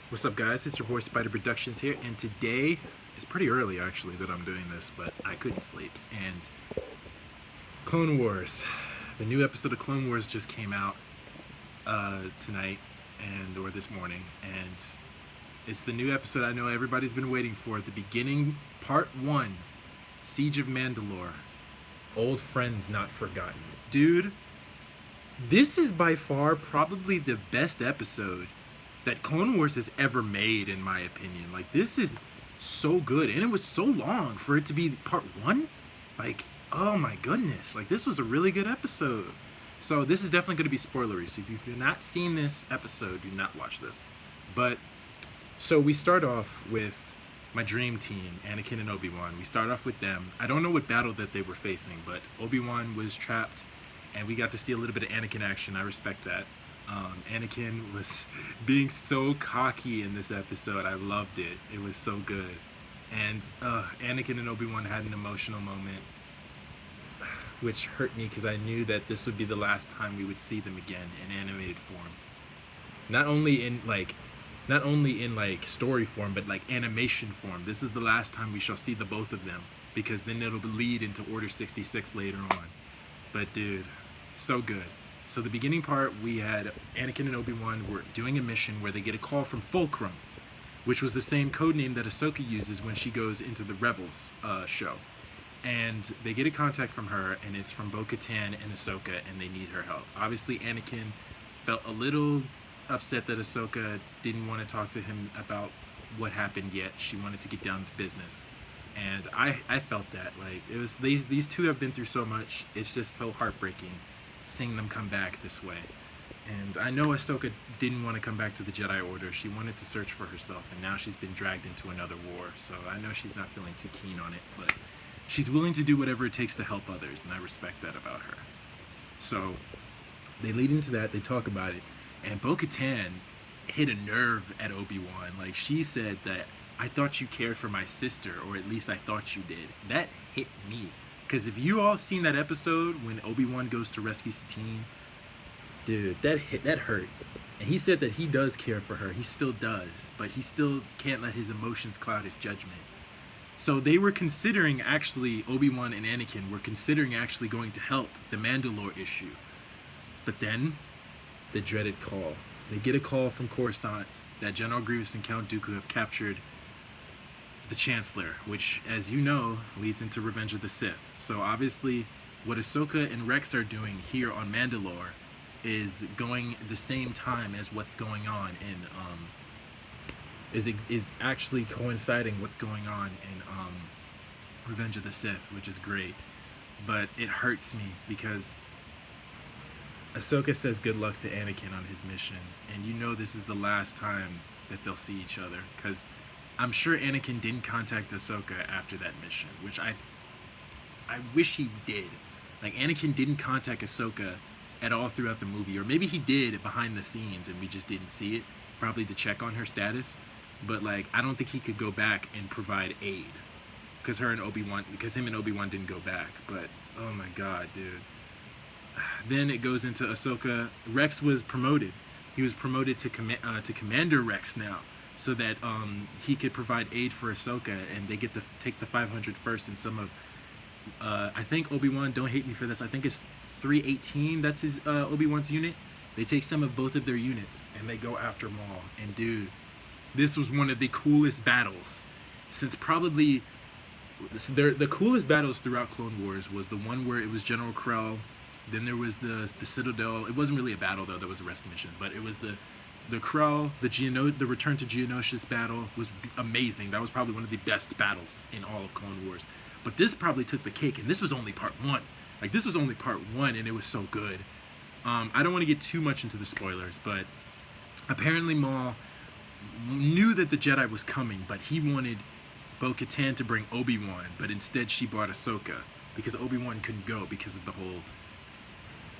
What's up, guys? It's your boy Spider Productions here, and today is pretty early actually that I'm doing this, but I couldn't sleep. And Clone Wars, the new episode of Clone Wars just came out tonight or this morning, and it's the new episode I know everybody's been waiting for. At the beginning, Part 1, Siege of Mandalore, Old Friends Not Forgotten. Dude, this is by far probably the best episode that Clone Wars has ever made, in my opinion. Like, this is so good, and it was so long for it to be part 1. Like, oh my goodness, like, this was a really good episode. So this is definitely going to be spoilery, so if you've not seen this episode, do not watch this. But so we start off with my dream team, Anakin and Obi-Wan. We start off with them. I don't know what battle that they were facing, but Obi-Wan was trapped, and we got to see a little bit of Anakin action. I respect that. Anakin was being so cocky in this episode. I loved it. It was so good. And Anakin and Obi-Wan had an emotional moment, which hurt me because I knew that this would be the last time we would see them again in animated form. Not only in like story form, but like animation form. This is the last time we shall see the both of them, because then it'll lead into Order 66 later on. But dude, so good. So the beginning part, we had Anakin and Obi-Wan were doing a mission where they get a call from Fulcrum, which was the same code name that Ahsoka uses when she goes into the Rebels show. And they get a contact from her, and it's from Bo-Katan and Ahsoka, and they need her help. Obviously, Anakin felt a little upset that Ahsoka didn't want to talk to him about what happened yet. She wanted to get down to business. And I felt that. Like, it was these two have been through so much. It's just so heartbreaking seeing them come back this way. And I know Ahsoka didn't want to come back to the Jedi Order. She wanted to search for herself, and now she's been dragged into another war. So I know she's not feeling too keen on it, but she's willing to do whatever it takes to help others, and I respect that about her. So they lead into that, they talk about it, and Bo-Katan hit a nerve at Obi-Wan. Like, she said that, "I thought you cared for my sister, or at least I thought you did." That hit me. Because if you all seen that episode when Obi-Wan goes to rescue Satine, dude, that hurt. And he said that he does care for her. He still does. But he still can't let his emotions cloud his judgment. So they were considering, actually, Obi-Wan and Anakin were considering actually going to help the Mandalore issue. But then, the dreaded call. They get a call from Coruscant that General Grievous and Count Dooku have captured the Chancellor, which, as you know, leads into Revenge of the Sith. So obviously, what Ahsoka and Rex are doing here on Mandalore is going the same time as what's going on in is actually coinciding what's going on in Revenge of the Sith, which is great. But it hurts me because Ahsoka says good luck to Anakin on his mission, and you know this is the last time that they'll see each other, because I'm sure Anakin didn't contact Ahsoka after that mission, which I wish he did. Like, Anakin didn't contact Ahsoka at all throughout the movie, or maybe he did behind the scenes and we just didn't see it, probably to check on her status. But like, I don't think he could go back and provide aid, because him and Obi-Wan didn't go back. But oh my god, dude. Then it goes into Ahsoka. Rex was promoted. He was promoted to Commander Rex now, so that he could provide aid for Ahsoka, and they get to take the 501st and some of, I think Obi-Wan, don't hate me for this, I think it's 318, that's his Obi-Wan's unit. They take some of both of their units, and they go after Maul. And dude, this was one of the coolest battles, since probably, the coolest battles throughout Clone Wars was the one where it was General Krell, then there was the Citadel. It wasn't really a battle though, that was a rescue mission, but it was the Krell, the return to Geonosis battle was amazing. That was probably one of the best battles in all of Clone Wars. But this probably took the cake, and this was only part 1. Like, this was only part 1, and it was so good. I don't want to get too much into the spoilers, but apparently Maul knew that the Jedi was coming, but he wanted Bo-Katan to bring Obi-Wan, but instead she brought Ahsoka, because Obi-Wan couldn't go because of the whole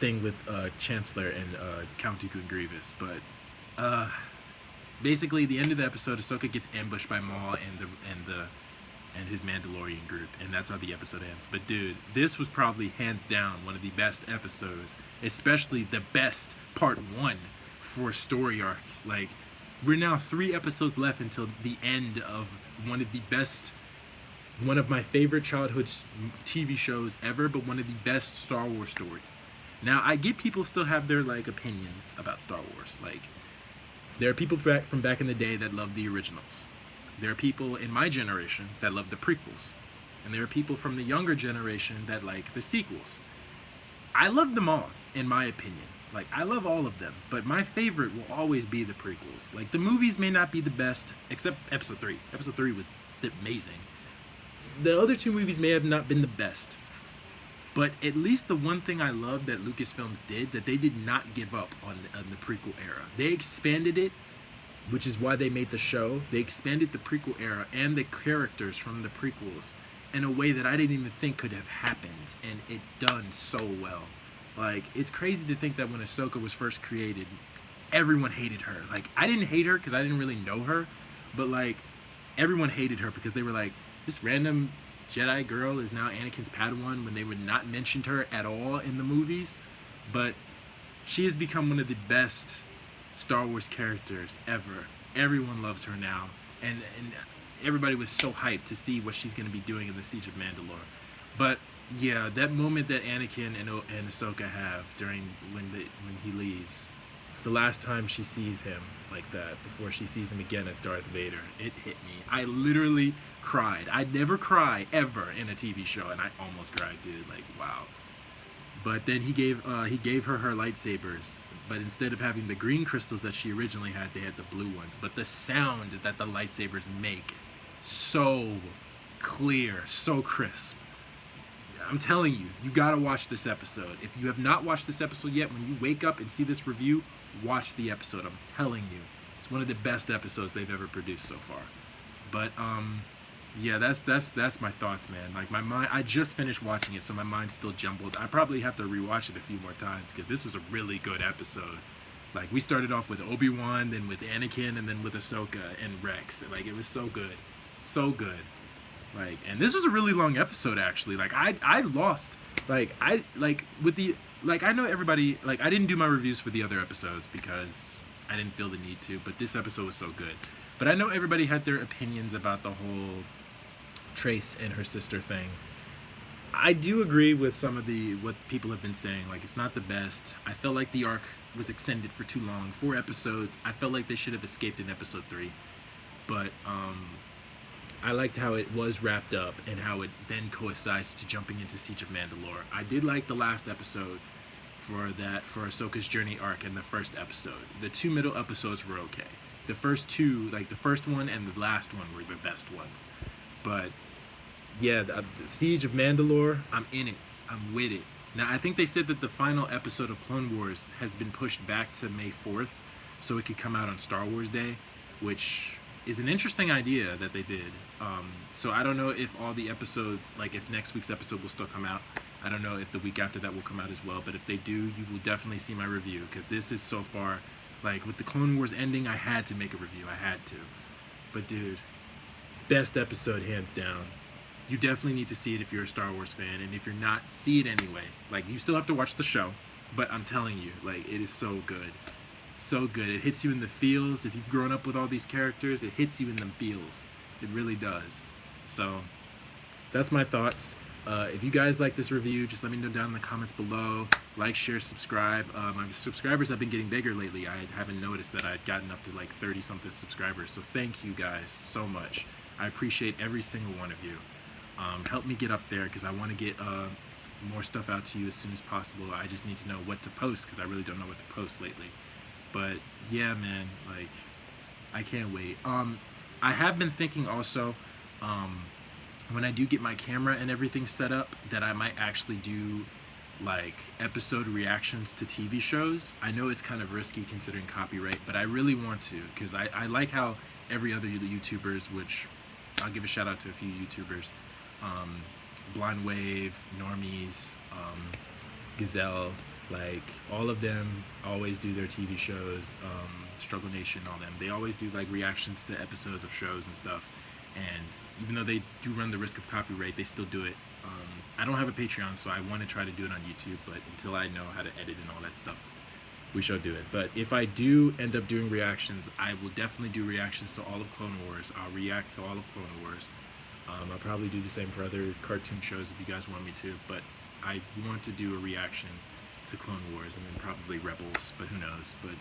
thing with Chancellor and Count Dooku and Grievous. But basically, the end of the episode, Ahsoka gets ambushed by Maul and his Mandalorian group, and that's how the episode ends. But dude, this was probably hands down one of the best episodes, especially the best part 1 for a story arc. Like, We're now 3 episodes left until the end of one of my favorite childhood TV shows ever, but one of the best Star Wars stories. Now, I get people still have their like opinions about Star Wars. Like, there are people from back in the day that love the originals. There are people in my generation that love the prequels. And there are people from the younger generation that like the sequels. I love them all, in my opinion. Like, I love all of them, but my favorite will always be the prequels. Like, the movies may not be the best, except Episode 3. Episode 3 was amazing. The other 2 movies may have not been the best, but at least the one thing I love that Lucasfilms did, that they did not give up on the prequel era. They expanded it, which is why they made the show. They expanded the prequel era and the characters from the prequels in a way that I didn't even think could have happened, and it done so well. Like, it's crazy to think that when Ahsoka was first created, everyone hated her. Like, I didn't hate her because I didn't really know her, but like, everyone hated her because they were like, this random Jedi girl is now Anakin's Padawan, when they would not mention her at all in the movies. But she has become one of the best Star Wars characters ever. Everyone loves her now, and everybody was so hyped to see what she's going to be doing in the Siege of Mandalore. But yeah, that moment that Anakin and Ahsoka have during when he leaves, it's the last time she sees him like that before she sees him again as Darth Vader. It hit me. I literally cried. I'd never cry ever in a TV show, and I almost cried, dude. Like, wow. But then he gave her lightsabers, but instead of having the green crystals that she originally had, they had the blue ones. But the sound that the lightsabers make, so clear, so crisp. I'm telling you, you gotta watch this episode. If you have not watched this episode yet, when you wake up and see this review, watch the episode. I'm telling you, it's one of the best episodes they've ever produced so far. But yeah, that's my thoughts, man. Like, my mind, I just finished watching it, so my mind's still jumbled. I probably have to rewatch it a few more times because this was a really good episode. Like, we started off with Obi-Wan, then with Anakin, and then with Ahsoka and Rex. Like, it was so good, so good. Like, and this was a really long episode, actually. Like, I lost. Like, I know everybody, like, I didn't do my reviews for the other episodes because I didn't feel the need to, but this episode was so good. But I know everybody had their opinions about the whole Trace and her sister thing. I do agree with some of what people have been saying. Like, it's not the best. I felt like the arc was extended for too long. 4 episodes. I felt like they should have escaped in episode 3. But, I liked how it was wrapped up and how it then coincided to jumping into Siege of Mandalore. I did like the last episode for Ahsoka's journey arc in the first episode. The 2 middle episodes were okay. The first 2, like the first one and the last one, were the best ones. But yeah, the Siege of Mandalore, I'm in it. I'm with it. Now, I think they said that the final episode of Clone Wars has been pushed back to May 4th so it could come out on Star Wars Day, which is an interesting idea that they did. So I don't know if all the episodes, like if next week's episode will still come out. I don't know if the week after that will come out as well, but if they do, you will definitely see my review, because this is so far, like with the Clone Wars ending, I had to make a review. I had to. But dude, best episode hands down. You definitely need to see it if you're a Star Wars fan, and if you're not, see it anyway. Like, you still have to watch the show, but I'm telling you, like, it is so good. So good. It hits you in the feels. If you've grown up with all these characters, it hits you in them feels. It really does. So that's my thoughts. If you guys like this review, just let me know down in the comments below. Like, share, subscribe. My subscribers have been getting bigger lately. I haven't noticed that I'd gotten up to like 30 something subscribers. So thank you guys so much. I appreciate every single one of you. Help me get up there, because I want to get more stuff out to you as soon as possible. I just need to know what to post, because I really don't know what to post lately. But yeah, man, like, I can't wait. I have been thinking also, when I do get my camera and everything set up, that I might actually do like episode reactions to TV shows. I know it's kind of risky considering copyright, but I really want to, because I like how every other YouTubers, which I'll give a shout out to a few YouTubers, Blind Wave, Normies, Gazelle, like all of them always do their TV shows, Struggle Nation, all them. They always do like reactions to episodes of shows and stuff. And even though they do run the risk of copyright, they still do it. I don't have a Patreon, so I want to try to do it on YouTube, but until I know how to edit and all that stuff, we shall do it. But if I do end up doing reactions, I will definitely do reactions to all of Clone Wars. I'll react to all of Clone Wars. I'll probably do the same for other cartoon shows if you guys want me to, but I want to do a reaction to Clone Wars and then probably Rebels, but who knows. But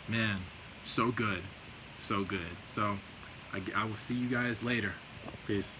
man, so good. So good. So I will see you guys later. Peace.